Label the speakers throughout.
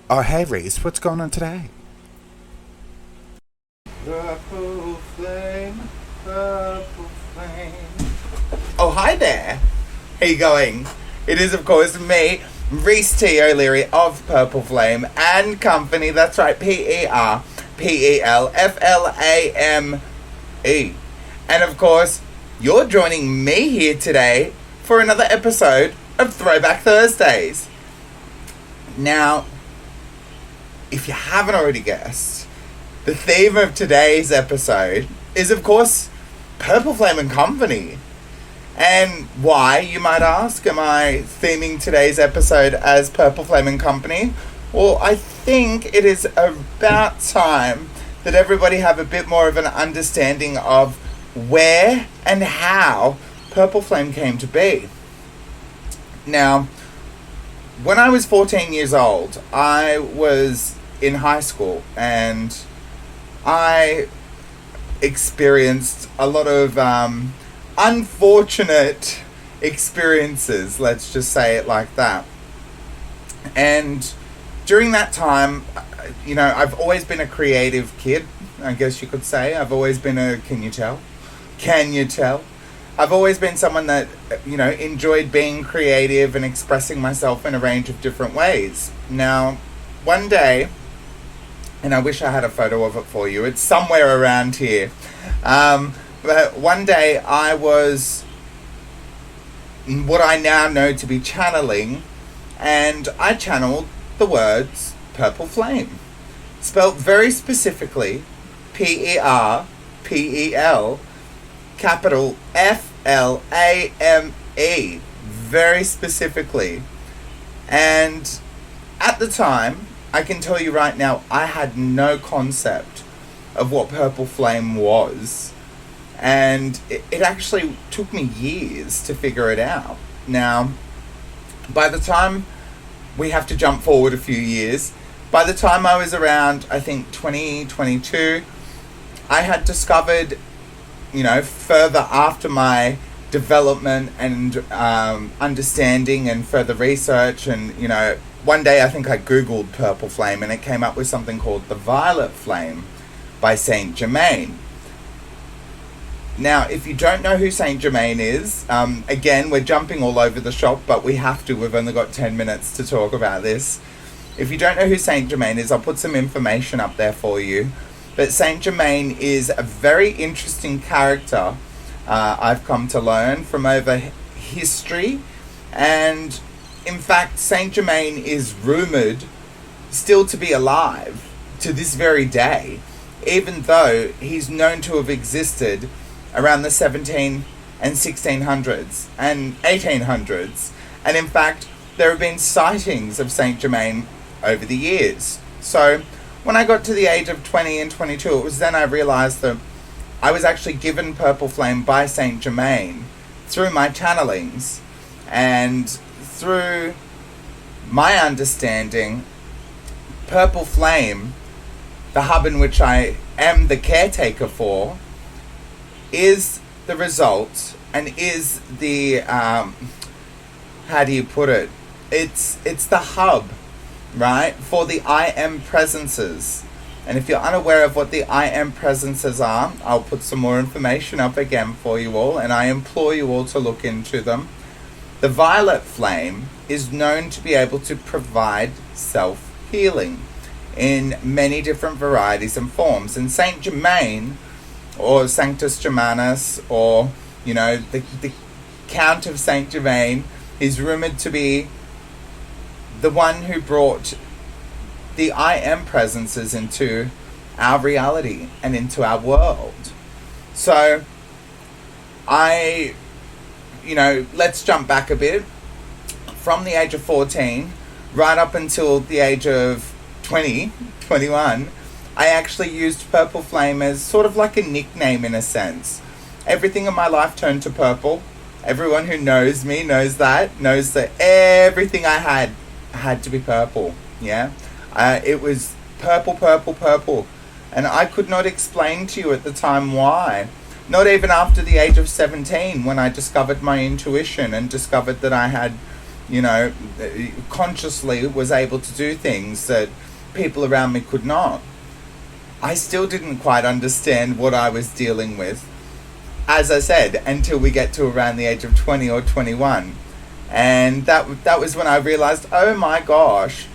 Speaker 1: Oh, hey Reese, what's going on today?
Speaker 2: Purple flame, purple flame. Oh, hi there. How you going? It is, of course, me, Reese T. O'Leary of Purple Flame and Company. That's right, PERPELFLAME. And, of course, you're joining me here today for another episode of Throwback Thursdays. Now, if you haven't already guessed, the theme of today's episode is, of course, Purple Flame and Company. And why, you might ask, am I theming today's episode as Purple Flame and Company? Well, I think it is about time that everybody have a bit more of an understanding of where and how Purple Flame came to be. Now, when I was 14 years old, I was in high school and I experienced a lot of unfortunate experiences, let's just say it like that. And during that time, I've always been a creative kid, I guess you could say. I've always been can you tell? I've always been someone that, enjoyed being creative and expressing myself in a range of different ways. Now, one day, and I wish I had a photo of it for you, it's somewhere around here. But one day I was what I now know to be channeling, and I channeled the words Purple Flame, spelt very specifically PERPEL, capital FLAME, very specifically. And at the time, I can tell you right now, I had no concept of what Purple Flame was. And it actually took me years to figure it out. Now, by the time, we have to jump forward a few years, by the time I was around, I think, 2022, I had discovered, further after my development and understanding and further research, and, one day I think I Googled Purple Flame and it came up with something called the Violet Flame by Saint Germain. Now, if you don't know who Saint Germain is, again, we're jumping all over the shop, but we have to. We've only got 10 minutes to talk about this. If you don't know who Saint Germain is, I'll put some information up there for you. But Saint Germain is a very interesting character, I've come to learn from over history. And, in fact, Saint Germain is rumoured still to be alive to this very day, even though he's known to have existed around the 17 and 1600s and 1800s. And in fact, there have been sightings of Saint Germain over the years. So when I got to the age of 20 and 22, it was then I realized that I was actually given Purple Flame by Saint Germain through my channelings. And through my understanding, Purple Flame, the hub in which I am the caretaker for, is the result and is the how do you put it, it's the hub, right, for the I am presences. And if you're unaware of what the I am presences are, I'll put some more information up again for you all, and I implore you all to look into them. The Violet Flame is known to be able to provide self-healing in many different varieties and forms. And Saint Germain, or Sanctus Germanus, or, the Count of Saint Germain, is rumoured to be the one who brought the I am presences into our reality and into our world. So, let's jump back a bit. From the age of 14, right up until the age of 21, I actually used Purple Flame as sort of like a nickname in a sense. Everything in my life turned to purple. Everyone who knows me knows that everything I had to be purple. Yeah, it was purple, purple, purple. And I could not explain to you at the time why. Not even after the age of 17, when I discovered my intuition and discovered that I had consciously was able to do things that people around me could not. I still didn't quite understand what I was dealing with, as I said, until we get to around the age of 20 or 21. And that was when I realized, oh my gosh,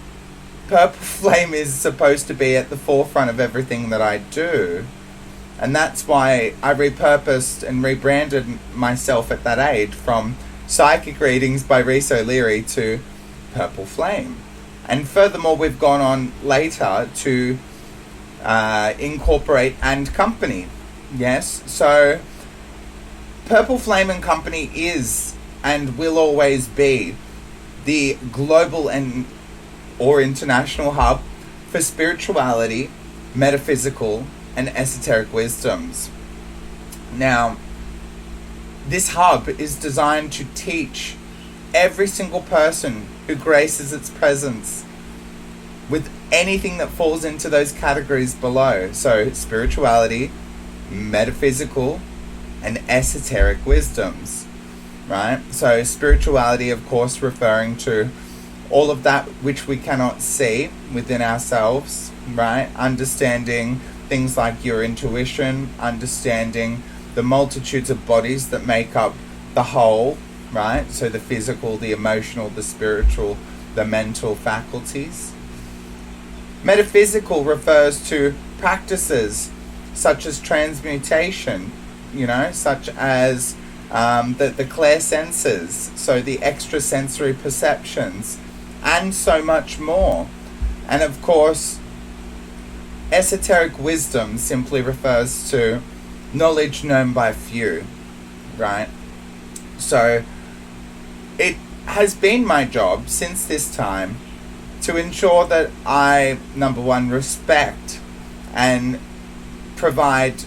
Speaker 2: Purple Flame is supposed to be at the forefront of everything that I do. And that's why I repurposed and rebranded myself at that age from Psychic Readings by Rhys O'Leary to Purple Flame. And furthermore, we've gone on later to incorporate and company. Yes, so Purple Flame and Company is and will always be the global and or international hub for spirituality, metaphysical, and esoteric wisdoms. Now, this hub is designed to teach every single person who graces its presence with anything that falls into those categories below. So, spirituality, metaphysical, and esoteric wisdoms, right? So, spirituality, of course, referring to all of that which we cannot see within ourselves, right? Understanding things like your intuition, understanding the multitudes of bodies that make up the whole, right? So the physical, the emotional, the spiritual, the mental faculties. Metaphysical refers to practices such as transmutation, such as the clairsenses, so the extrasensory perceptions, and so much more. And of course, esoteric wisdom simply refers to knowledge known by few, right? So it has been my job since this time to ensure that I, number one, respect and provide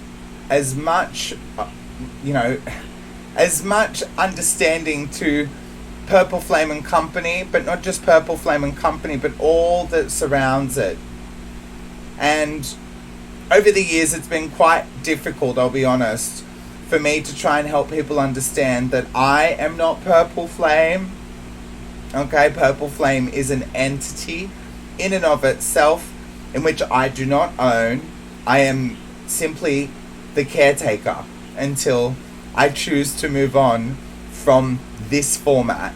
Speaker 2: as much, as much understanding to Purple Flame and Company, but not just Purple Flame and Company, but all that surrounds it. And over the years, it's been quite difficult, I'll be honest, for me to try and help people understand that I am not Purple Flame. Okay, Purple Flame is an entity in and of itself in which I do not own. I am simply the caretaker until I choose to move on from this format,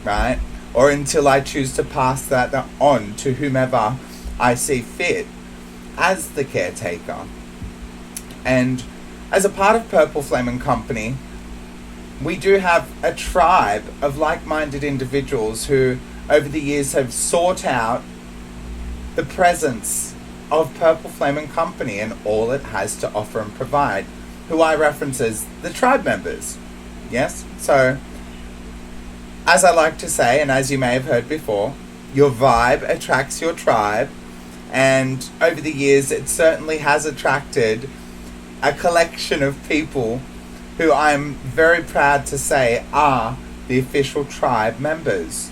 Speaker 2: right? Or until I choose to pass that on to whomever I see fit as the caretaker. And as a part of Purple Flame and Company, we do have a tribe of like-minded individuals who over the years have sought out the presence of Purple Flame and Company and all it has to offer and provide, who I reference as the tribe members. Yes? So, as I like to say, and as you may have heard before, your vibe attracts your tribe. And over the years, it certainly has attracted a collection of people who I'm very proud to say are the official tribe members.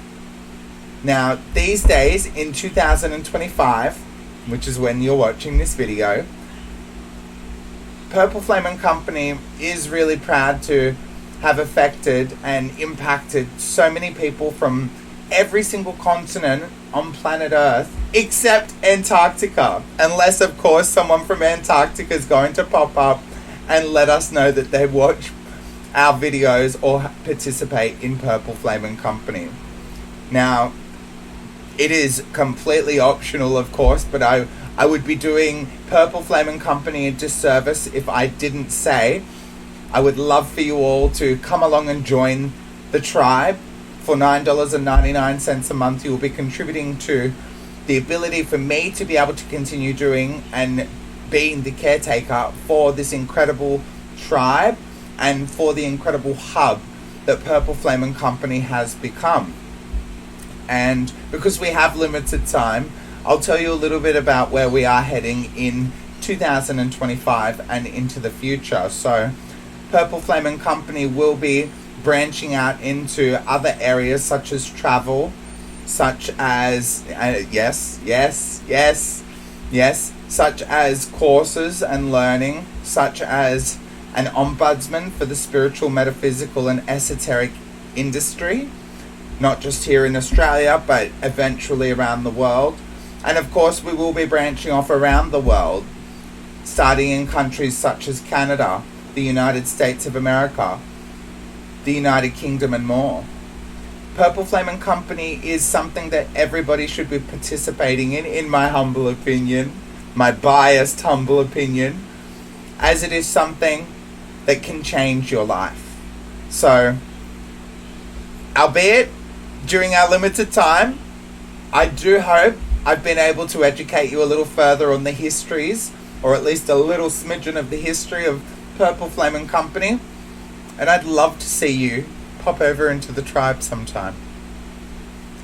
Speaker 2: Now, these days, in 2025, which is when you're watching this video, Purple Flame and Company is really proud to have affected and impacted so many people from every single continent on planet Earth, except Antarctica. Unless, of course, someone from Antarctica is going to pop up and let us know that they watch our videos or participate in Purple Flame and Company. Now, it is completely optional, of course, but I would be doing Purple Flame and Company a disservice if I didn't say I would love for you all to come along and join the tribe. For $9.99 a month, you will be contributing to the ability for me to be able to continue doing and being the caretaker for this incredible tribe and for the incredible hub that Purple Flame and Company has become. And because we have limited time, I'll tell you a little bit about where we are heading in 2025 and into the future. So Purple Flame and Company will be branching out into other areas such as travel, such as, such as courses and learning, such as an ombudsman for the spiritual, metaphysical, and esoteric industry, not just here in Australia, but eventually around the world. And of course, we will be branching off around the world, starting in countries such as Canada, the United States of America, the United Kingdom, and more. perpelFLAME and Company is something that everybody should be participating in my humble opinion, my biased humble opinion, as it is something that can change your life. So, albeit during our limited time, I do hope I've been able to educate you a little further on the histories, or at least a little smidgen of the history of perpelFLAME and Company. And I'd love to see you pop over into the tribe sometime.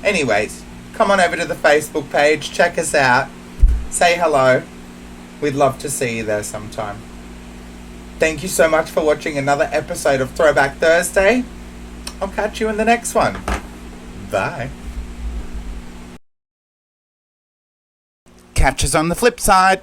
Speaker 2: Anyways, come on over to the Facebook page, check us out, say hello. We'd love to see you there sometime. Thank you so much for watching another episode of Throwback Thursday. I'll catch you in the next one. Bye.
Speaker 1: Catch us on the flip side.